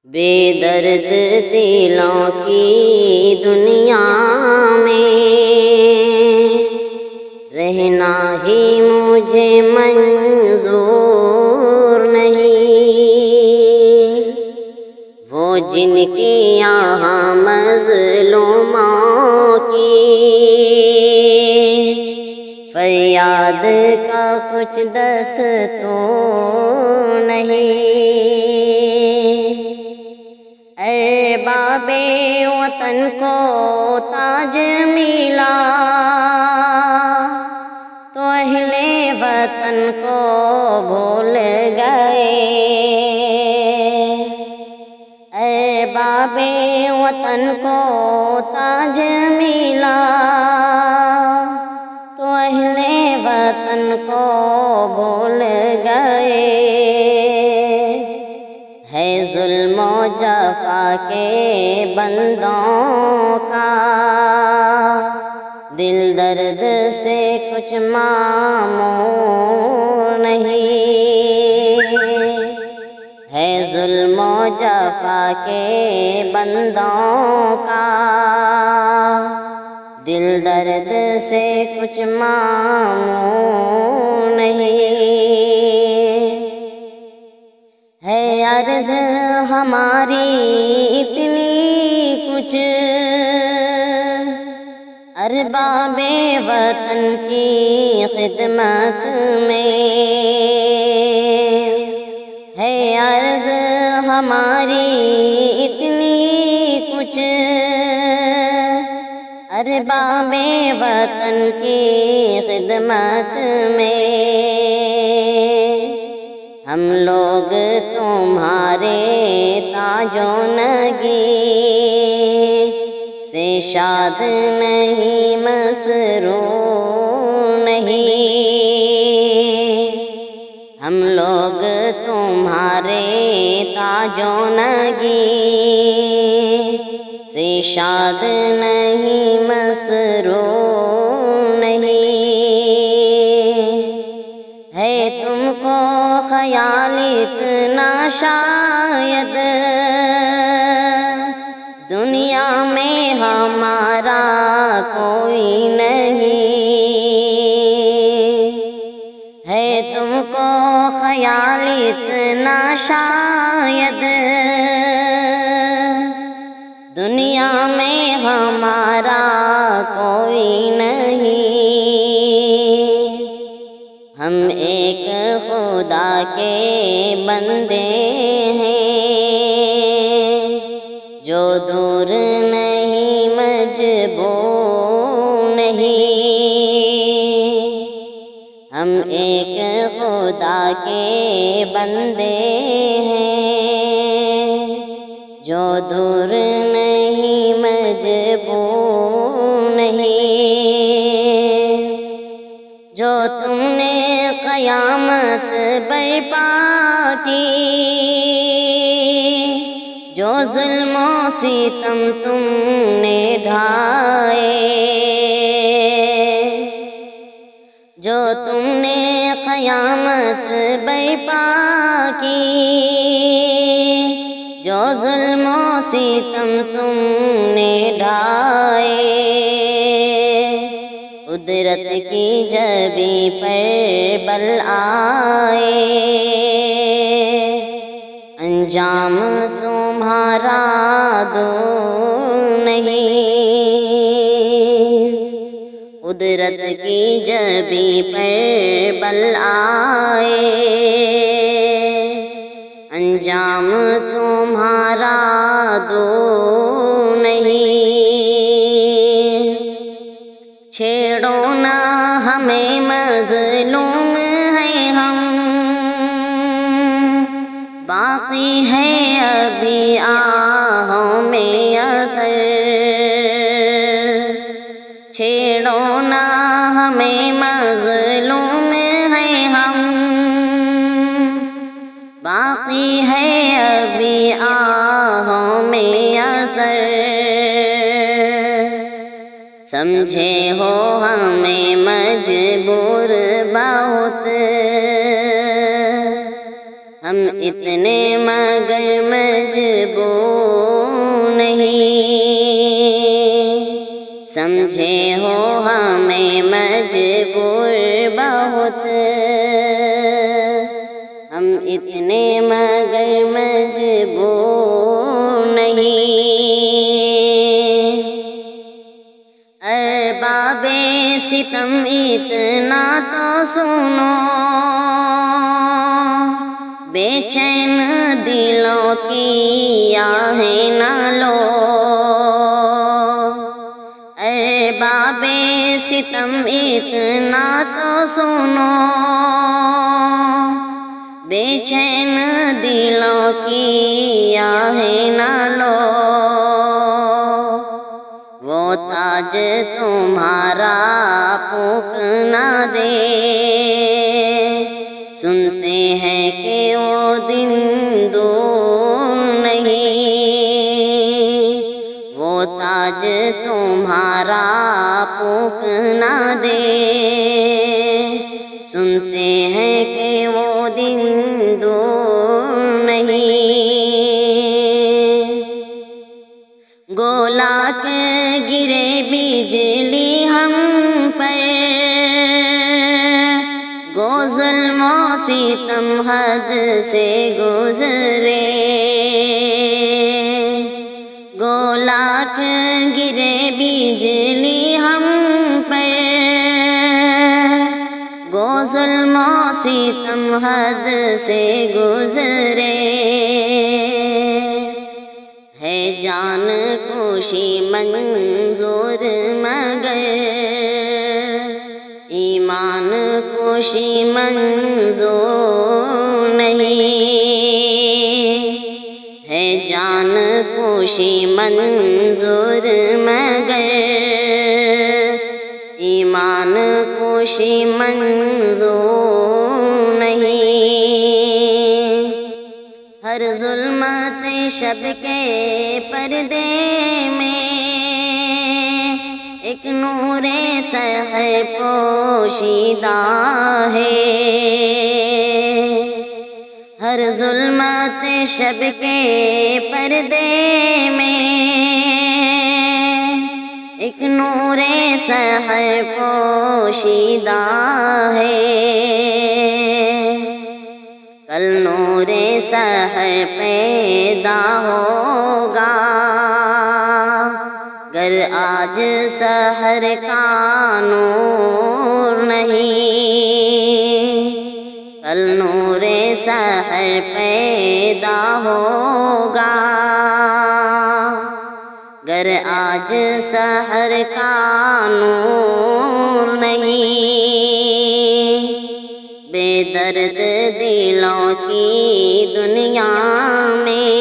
بے درد دلوں کی دنیا میں رہنا ہی مجھے منظور نہیں، وہ جن کی یہاں مظلوموں کی فریاد کا کچھ دستور نہیں۔ ارباب وطن کو تاج ملا تو اہل وطن کو بھول گئے۔ ارباب وطن کو تاج ملا تو اہل وطن کو بھول گئے۔ ہے ظلم و جفا کے بندوں کا دل درد سے کچھ معمور نہیں، ہے ظلم و جفا کے بندوں کا دل درد سے کچھ معمور نہیں۔ ہے عرض ہماری اتنی کچھ ارباب وطن کی خدمت میں، ہے عرض ہماری اتنی کچھ ارباب وطن کی خدمت میں۔ ہم لوگ تمہارے تاج و نگی سے شاد نہیں، مسرور نہیں۔ ہم لوگ تمہارے تاج و نگی سے شاد نہیں، مسرور نہیں۔ ہے تم کو خیال اتنا شاید دنیا میں ہمارا کوئی نہیں، ہے تم کو خیال اتنا شاید دنیا میں ہمارا کوئی نہیں۔ ہم ایک خدا کے بندے ہیں جو دور نہیں، مجبور نہیں۔ ہم ایک خدا کے بندے ہیں جو دور نہیں، مجبور نہیں۔ جو تم نے قیامت برپا کی، جو ظلم و ستم تم نے ڈھائے، جو تم نے قیامت برپا کی، جو ظلم و ستم تم نے ڈھائے، قدرت کی جبیں پر بل آئے، انجام تمہارا دور نہیں۔ قدرت کی جبیں پر بل آئے، انجام تمہارا دور نہیں۔ چھیڑو نہ ہمیں مظلوم ہیں ہم، باقی ہے ابھی آہوں میں اثر۔ چھیڑو نہ ہمیں مظلوم ہیں ہم، باقی ہے ابھی آہوں میں اثر۔ سمجھے ہو ہمیں مجبور بہت، ہم اتنے مگر مجبور نہیں، سمجھے ہو ہمیں مجبور بہت، ہم اتنے مگر مجبور نہیں۔ ارباب ستم اتنا تو سنو، بے چین دلوں کی آہیں نہ لو، ارباب ستم اتنا تو سنو، بے چین دلوں کی آہیں نہ لو، وہ تاج تمہارا پھونک نہ دے، سنتے ہیں کہ وہ دن دور نہیں، وہ تاج تمہارا پھونک نہ دے، سنتے ہیں کہ وہ دن دور نہیں۔ گولا کے گرے بجلی ہم پر، گو ظلم و ستم حد سے گزرے، گولاک گرے بجلی ہم پر، گو ظلم و ستم حد سے گزرے، ہے جان کشی منظور مگر ایمان کشی منظور نہیں، ہے جان کشی منظور مگر ایمان کشی منظور نہیں۔ ہر ظلمت شب کے پردے میں ایک نور سحر پوشیدہ ہے، ہر ظلمت شب کے پردے میں ایک نور سحر پوشیدہ ہے، کل نور سحر پیدا ہوگا، گر آج سحر کا نور نہیں، کل نور سحر پیدا ہوگا، گر آج سحر کا نور نہیں۔ بے درد دلوں کی دنیا میں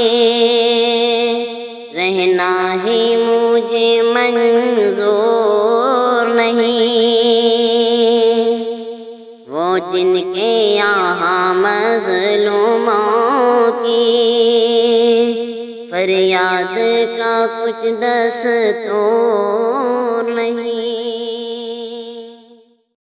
رہنا ہی مجھے منظور نہیں، وہ جن کے یہاں مظلوموں کی فریاد کا کچھ دستور نہیں۔